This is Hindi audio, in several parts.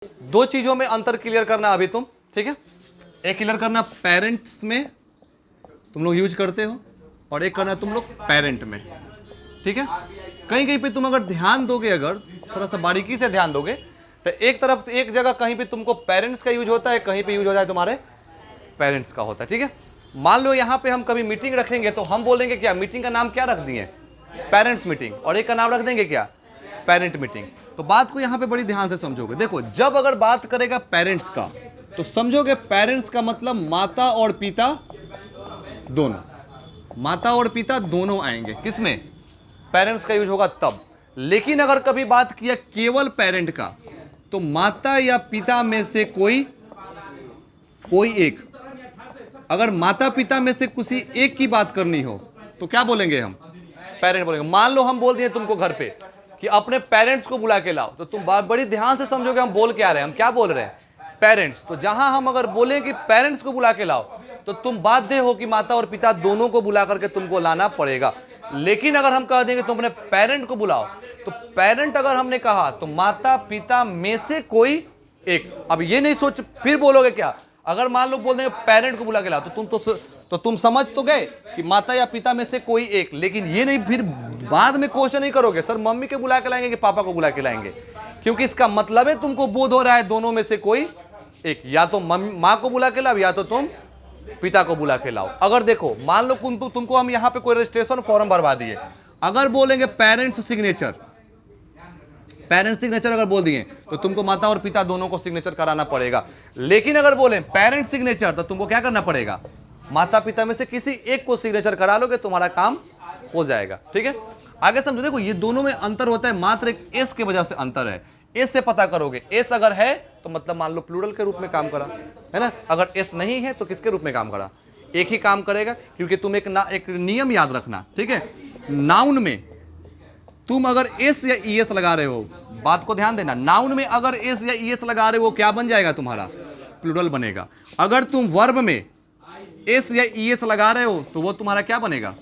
दो चीजों में अंतर क्लियर करना अभी तुम, ठीक है। एक क्लियर करना पेरेंट्स में तुम लोग यूज करते हो, और एक करना तुम लोग पेरेंट में, ठीक है। कहीं कहीं पे तुम अगर ध्यान दोगे, अगर थोड़ा सा बारीकी से ध्यान दोगे, तो एक तरफ एक जगह कहीं पे तुमको पेरेंट्स का यूज होता है, कहीं पे यूज होता है तुम्हारे पेरेंट्स का होता है, ठीक है। मान लो यहाँ पे हम कभी मीटिंग रखेंगे तो हम बोलेंगे क्या, मीटिंग का नाम क्या रख दिए, पेरेंट्स मीटिंग, और एक का नाम रख देंगे क्या, पेरेंट मीटिंग। तो बात को यहाँ पे बड़ी ध्यान से समझोगे। देखो, जब अगर बात करेगा पेरेंट्स का, तो समझोगे पेरेंट्स का मतलब माता और पिता दोनों, माता और पिता दोनों आएंगे किसमें, पेरेंट्स का यूज होगा तब। लेकिन अगर कभी बात किया केवल पेरेंट का, तो माता या पिता में से कोई एक, अगर माता पिता में से किसी एक की बात करनी हो तो क्या बोलेंगे हम, पेरेंट बोलेंगे। मान लो हम बोल दिए तुमको घर पे कि अपने पेरेंट्स को बुला के लाओ, तो तुम बड़ी ध्यान से समझोगे हम बोल क्या रहे हैं, हम क्या बोल रहे हैं, पेरेंट्स। तो जहां हम अगर बोले कि पेरेंट्स को बुला के लाओ, तो तुम बाध्य हो कि माता और पिता दोनों को बुला करके तुमको लाना पड़ेगा। लेकिन अगर हम कह देंगे तुम अपने पेरेंट को बुलाओ, तो पेरेंट अगर हमने कहा तो माता पिता में से कोई एक। अब ये नहीं सोच फिर बोलोगे क्या, अगर मान लो बोल देंगे पेरेंट को बुला के लाओ, तो तुम समझ तो गए कि माता या पिता में से कोई एक। लेकिन ये नहीं फिर बाद में क्वेश्चन नहीं करोगे सर मम्मी के बुला के लाएंगे कि पापा को बुला के लाएंगे, क्योंकि इसका मतलब है तुमको बोध हो रहा है दोनों में से कोई एक, या तो माँ को बुला के लाओ या तो तुम पिता को बुला के लाओ। अगर देखो मान लो तुमको हम यहाँ पे कोई रजिस्ट्रेशन फॉर्म भरवा दिए, अगर बोलेंगे पेरेंट्स सिग्नेचर, पेरेंट्स सिग्नेचर अगर बोल दिए तो तुमको माता और पिता दोनों को सिग्नेचर कराना पड़ेगा। लेकिन अगर बोले पेरेंट्स सिग्नेचर, तो तुमको क्या करना पड़ेगा, माता पिता में से किसी एक को सिग्नेचर करा लोगे, तुम्हारा काम हो जाएगा, ठीक है। आगे समझो, देखो ये दोनों में अंतर होता है, मात्र एक एस की वजह से अंतर है। एस से पता करोगे, एस अगर है तो मतलब मान लो प्लूरल के रूप में काम करा, है ना। अगर एस नहीं है तो किसके रूप में काम करा, एक ही काम करेगा। क्योंकि तुम एक नियम याद रखना, ठीक है। नाउन में तुम अगर एस या ईएस लगा रहे हो, बात को ध्यान देना, नाउन में अगर एस या ईएस लगा रहे हो क्या बन जाएगा, तुम्हारा प्लूरल बनेगा। अगर तुम वर्ब में एस या ईएस लगा रहे हो तो वो तुम्हारा क्या बनेगा,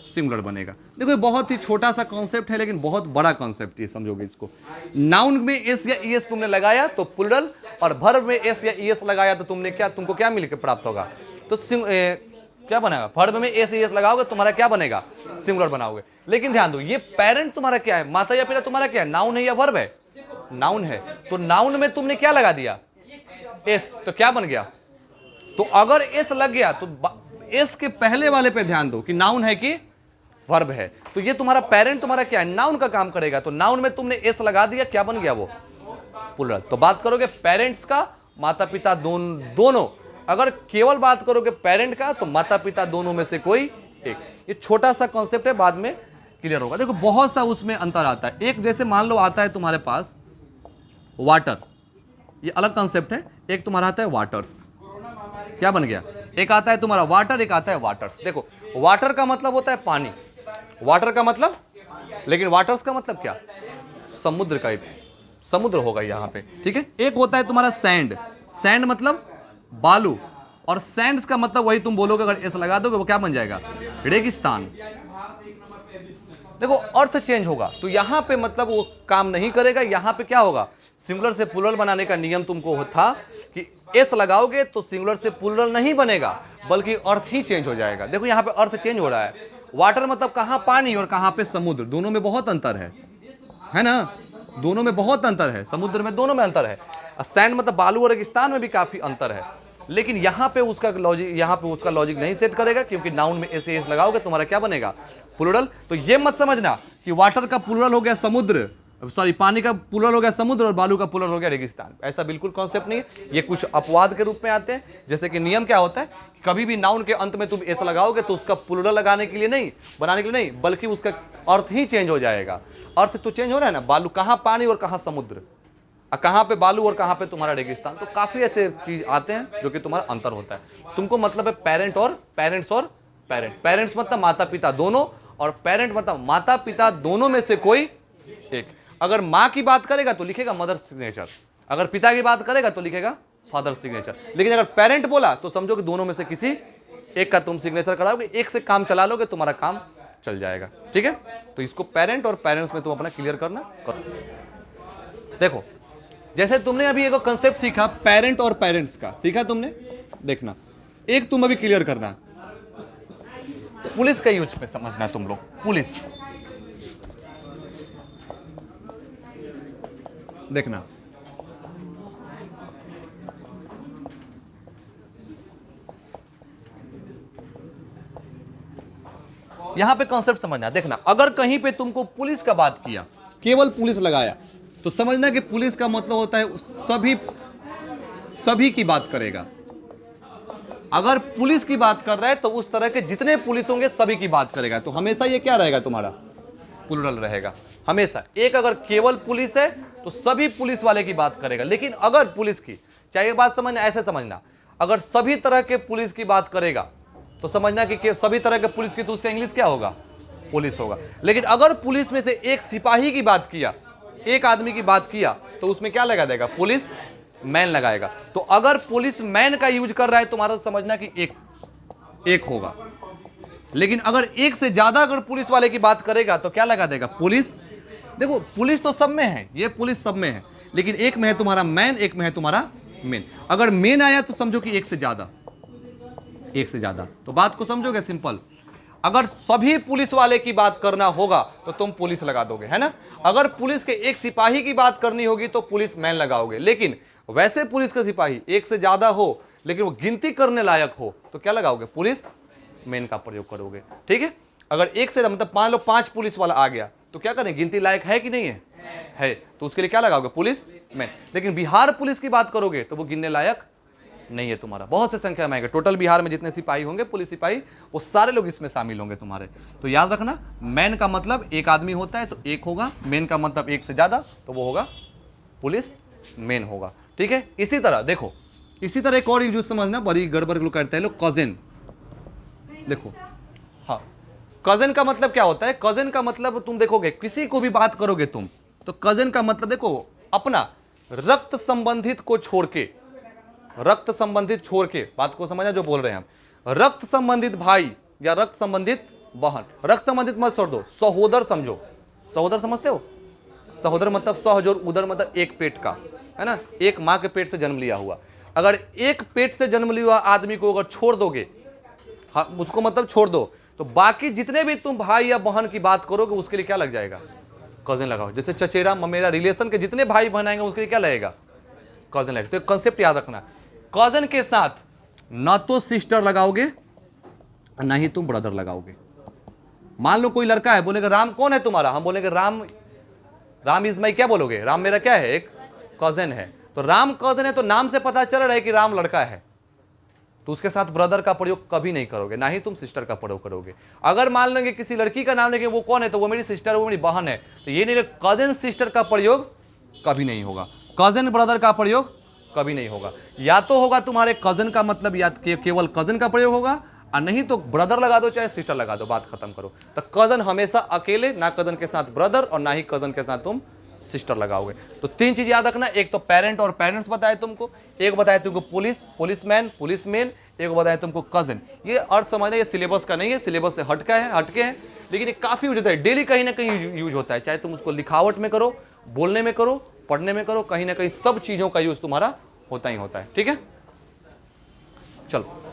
सिंगुलर बनेगा। देखो ये बहुत ही छोटा सा कॉन्सेप्ट है, लेकिन बहुत बड़ा कॉन्सेप्ट है, समझोगे इसको। नाउन में एस या ईएस तुमने लगाया तो प्लूरल, और वर्ब में एस या ईएस लगाया तो तुमको क्या मिलकर प्राप्त होगा, तो क्या बनेगा, वर्ब में एस ईएस लगाओगे तुम्हारा क्या बनेगा, सिंगुलर बनाओगे। लेकिन ध्यान दो, ये पेरेंट तुम्हारा क्या है, माता या पिता तुम्हारा क्या है, नाउन है या वर्ब है, नाउन है। तो नाउन में तुमने क्या लगा दिया, एस, तो क्या बन गया। तो अगर एस लग गया तो एस के पहले वाले पे ध्यान दो कि नाउन है कि वर्ब है। तो ये तुम्हारा पेरेंट तुम्हारा क्या है, नाउन का काम करेगा। तो नाउन में तुमने एस लगा दिया, क्या बन गया वो, प्लूरल। तो बात करोगे पेरेंट्स का, माता पिता दोनों। अगर केवल बात करोगे पेरेंट का, तो माता पिता दोनों में से कोई एक। ये छोटा सा कॉन्सेप्ट है, बाद में क्लियर होगा। देखो बहुत सा उसमें अंतर आता है। एक जैसे मान लो आता है तुम्हारे पास वाटर, ये अलग कॉन्सेप्ट है। एक तुम्हारा आता है वाटर्स, क्या बन गया, एक आता है तुम्हारा वाटर, एक आता है वाटर्स। देखो वाटर का मतलब होता है पानी, वाटर का मतलब, लेकिन वाटर्स का मतलब क्या, समुद्र का, समुद्र होगा यहाँ पे, ठीक है। एक होता है तुम्हारा सैंड, सैंड मतलब बालू, और सैंड्स का मतलब वही तुम बोलोगे, अगर एस लगा दोगे वो क्या बन जाएगा, रेगिस्तान। देखो अर्थ चेंज होगा, तो यहाँ पे मतलब वो काम नहीं करेगा। यहाँ पे क्या होगा, सिंगुलर से प्लूरल बनाने का नियम तुमको था कि एस लगाओगे तो सिंगुलर से प्लूरल नहीं बनेगा, बल्कि अर्थ ही चेंज हो जाएगा। देखो यहाँ पे अर्थ चेंज हो रहा है। वाटर मतलब कहाँ पानी और कहाँ पे समुद्र, दोनों में बहुत अंतर है ना, दोनों में बहुत अंतर है, समुद्र में दोनों में अंतर है। सैंड मतलब बालू और रेगिस्तान में भी काफी अंतर है। लेकिन यहाँ पे उसका लॉजिक नहीं सेट करेगा, क्योंकि नाउन में एस लगाओगे तुम्हारा क्या बनेगा, प्लूरल। तो ये मत समझना कि वाटर का प्लूरल हो गया समुद्र, सॉरी पानी का प्लूरल हो गया समुद्र और बालू का प्लूरल हो गया रेगिस्तान। ऐसा बिल्कुल कॉन्सेप्ट नहीं है, ये कुछ अपवाद के रूप में आते हैं। जैसे कि नियम क्या होता है, कभी भी नाउन के अंत में तुम एस लगाओगे तो उसका प्लूरल लगाने के लिए नहीं, बनाने के लिए नहीं, बल्कि उसका अर्थ ही चेंज हो जाएगा। अर्थ तो चेंज हो रहा है ना, बालू कहाँ पानी और कहाँ समुद्र, कहाँ पे बालू और कहाँ पे तुम्हारा रेगिस्तान। तो काफी ऐसे चीज आते हैं जो कि तुम्हारा अंतर होता है। तुमको मतलब है पेरेंट और पेरेंट्स और पेरेंट। पेरेंट्स मतलब माता पिता दोनों, और पेरेंट मतलब माता पिता दोनों में से कोई एक। अगर माँ की बात करेगा तो लिखेगा मदर सिग्नेचर, अगर पिता की बात करेगा तो लिखेगा फादर सिग्नेचर। लेकिन अगर पेरेंट बोला तो समझो कि दोनों में से किसी एक का तुम सिग्नेचर कराओगे, एक से काम चला लोगे, तुम्हारा काम चल जाएगा, ठीक है। तो इसको पेरेंट और पेरेंट्स में तुम अपना क्लियर करना। देखो जैसे तुमने अभी एक कंसेप्ट सीखा पेरेंट और पेरेंट्स का, सीखा तुमने, देखना एक तुम अभी क्लियर करना, पुलिस का यूज पे समझना तुम लोग, पुलिस देखना, यहां पे कॉन्सेप्ट समझना, देखना अगर कहीं पे तुमको पुलिस का बात किया, केवल पुलिस लगाया, तो समझना कि पुलिस का मतलब होता है सभी की बात करेगा। अगर पुलिस की बात कर रहा है तो उस तरह के जितने पुलिस होंगे सभी की बात करेगा। तो हमेशा ये क्या रहेगा तुम्हारा, प्लूरल रहेगा हमेशा। एक अगर केवल पुलिस है तो सभी पुलिस वाले की बात करेगा। लेकिन अगर पुलिस की, चाहे बात समझना, ऐसे समझना, अगर सभी तरह के पुलिस की बात करेगा तो समझना कि सभी तरह के पुलिस की, तो उसका इंग्लिश क्या होगा, पुलिस होगा। लेकिन अगर पुलिस में से एक सिपाही की बात किया, एक आदमी की बात किया, तो उसमें क्या लगा देगा, पुलिस मैन लगाएगा। तो अगर पुलिस मैन का यूज कर रहा है तुम्हारा समझना कि एक होगा। लेकिन अगर एक से ज्यादा अगर पुलिस वाले की बात करेगा तो क्या लगा देगा, पुलिस। देखो पुलिस तो सब में है, ये पुलिस सब में है, लेकिन एक में है तुम्हारा मैन, एक में है तुम्हारा मेन। अगर मेन आया तो समझो कि एक से ज्यादा, एक से ज्यादा। तो बात को समझोगे सिंपल। अगर सभी पुलिस वाले की बात करना होगा तो तुम पुलिस लगा दोगे, है ना। अगर पुलिस के एक सिपाही की बात करनी होगी तो पुलिस मैन लगाओगे। लेकिन वैसे पुलिस का सिपाही एक से ज्यादा हो लेकिन वो गिनती करने लायक हो तो क्या लगाओगे, पुलिस मैन का प्रयोग करोगे। ठीक है। अगर एक से मतलब मान लो 5 पुलिस वाला आ गया तो क्या करें, गिनती लायक है कि नहीं है, है, तो उसके लिए क्या लगाओगे, पुलिस मैन। लेकिन बिहार पुलिस की बात करोगे तो वो गिनने लायक नहीं है तुम्हारा। बहुत से संख्या में आएंगे, टोटल बिहार में जितने सिपाही होंगे, पुलिस सिपाही, वो सारे लोग इसमें शामिल होंगे तुम्हारे। तो याद रखना, मैन का मतलब एक आदमी होता है तो एक होगा, मेन का मतलब एक से ज्यादा तो वो होगा पुलिस मेन होगा। ठीक है। इसी तरह देखो, इसी तरह एक और यूज समझना, बड़ी गड़बड़ लोग करते हैं लोग, कजिन। देखो हाँ, कजिन का मतलब क्या होता है, कजिन का मतलब तुम देखोगे किसी को भी बात करोगे तुम तो कजिन का मतलब देखो अपना रक्त संबंधित को छोड़ के, रक्त संबंधित छोड़ के, बात को समझना जो बोल रहे हैं हम, रक्त संबंधित भाई या रक्त संबंधित बहन, रक्त संबंधित मत छोड़ दो, सहोदर समझो। सहोदर समझते हो, सहोदर मतलब सहजोर, उदर मतलब एक पेट का, है ना, एक माँ के पेट से जन्म लिया हुआ। अगर एक पेट से जन्म लिया हुआ आदमी को अगर छोड़ दोगे, हाँ उसको मतलब छोड़ दो, तो बाकी जितने भी तुम भाई या बहन की बात करोगे उसके लिए क्या लग जाएगा, कजिन लगाओ। जैसे चचेरा ममेरा रिलेशन के जितने भाई बहन आएंगे उसके लिए क्या लगेगा, कजिन लगेगा। तो कंसेप्ट याद रखना, कजिन के साथ ना तो सिस्टर लगाओगे और ना ही तुम ब्रदर लगाओगे। मान लो कोई लड़का है, बोलेगा राम कौन है तुम्हारा, हम बोलेंगे राम, राम इज माई, क्या बोलोगे, राम मेरा क्या है, एक कजिन है। तो राम कजिन है तो नाम से पता चल रहा है कि राम लड़का है, तो उसके साथ ब्रदर का प्रयोग कभी नहीं करोगे, ना ही तुम सिस्टर का प्रयोग करोगे। अगर मान लेंगे किसी लड़की का नाम लेंगे वो कौन है, तो वो मेरी सिस्टर, वो मेरी बहन है, तो ये नहीं, कजिन सिस्टर का प्रयोग कभी नहीं होगा, कजिन ब्रदर का प्रयोग कभी नहीं होगा। या तो होगा तुम्हारे कजिन का मतलब या केवल कजिन का प्रयोग होगा, और नहीं तो ब्रदर लगा दो चाहे सिस्टर लगा दो, बात खत्म करो। तो कजन हमेशा अकेले, ना कजन के साथ ब्रदर और ना ही कजन के साथ तुम सिस्टर लगाओगे। तो 3 चीज याद रखना, एक तो पेरेंट और पेरेंट्स बताए तुमको, एक बताए तुमको पुलिस, पुलिसमैन, पुलिसमैन, एक बताए तुमको कजन। ये अर्थ समझना, ये सिलेबस का नहीं है, सिलेबस से हटके है, लेकिन ये काफी यूज होता है, डेली कहीं ना कहीं यूज होता है, चाहे तुम उसको लिखावट में करो, बोलने में करो, पढ़ने में करो, कहीं ना कहीं सब चीजों का यूज तुम्हारा होता ही होता है। ठीक है, चलो।